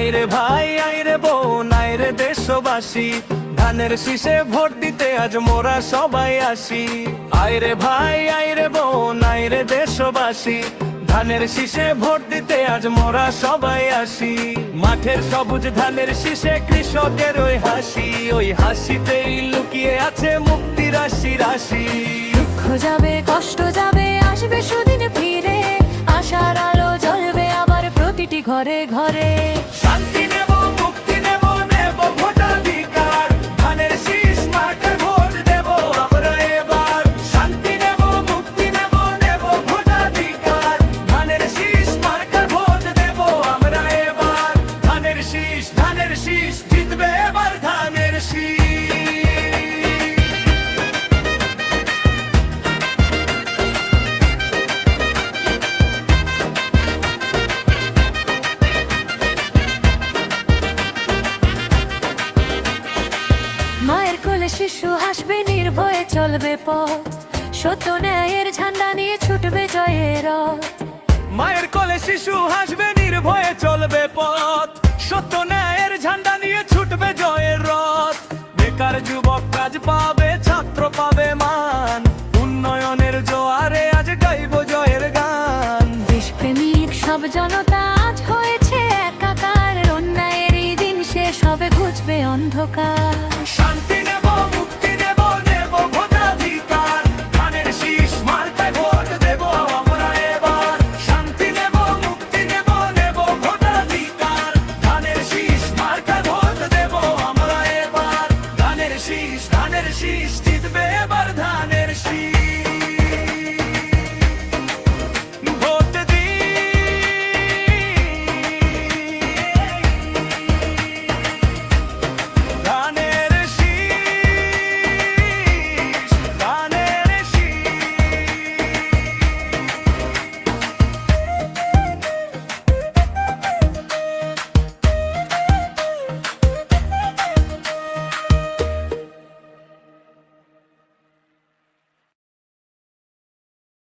আইরে ভাই আইরে বোন আইরে দেশবাসী, ধানের শীষে ভোট দিতে আজ মোরা সবাই আসি। আইরে ভাই আইরে বোন আইরে দেশবাসী, ধানের শীষে ভোট দিতে আজ মোরা সবাই আসি। মাঠের সবুজ ধানের শীষে কৃষকের ওই হাসি, ওই হাসিতেই লুকিয়ে আছে মুক্তির রাশি রাশি। দুঃখ যাবে কষ্ট যাবে আসবে সুদিন ফিরে, আশার আলো জ্বলবে আবার প্রতিটি ঘরে ঘরে। শান্তি নেব মুক্তি নেব নেব ভোটাধিকার, ধানের শীষ মাঠে ভোট দেব আমরা এবার। শান্তি নেব মুক্তি নেব নেব ভোটাধিকার, ধানের শীষ মাঠে ভোট দেব আমরা এবার। ধানের শীষ জিতবে এবার ধানের শীষ। মায়ের কোলে শিশু হাসবে নির্ভয়ে চলবে পথ, সত্য ন্যায়ের ঝান্ডা নিয়ে ছুটবে জয়ের রথ। মায়ের কোলে শিশু হাসবে নির্ভয়ে চলবে পথ, সত্য ন্যায়ের ঝান্ডা নিয়ে ছুটবে জয়ের রথ। বেকার যুবক কাজ পাবে, ছাত্র পাবে মান, উন্নয়নের জোয়ারে আজ গাইব জয়ের গান। দেশপ্রেমিক সব জনতা আজ হয়েছে একাকার, অন্যায়ের এই দিন শেষ হবে ঘুচবে অন্ধকার।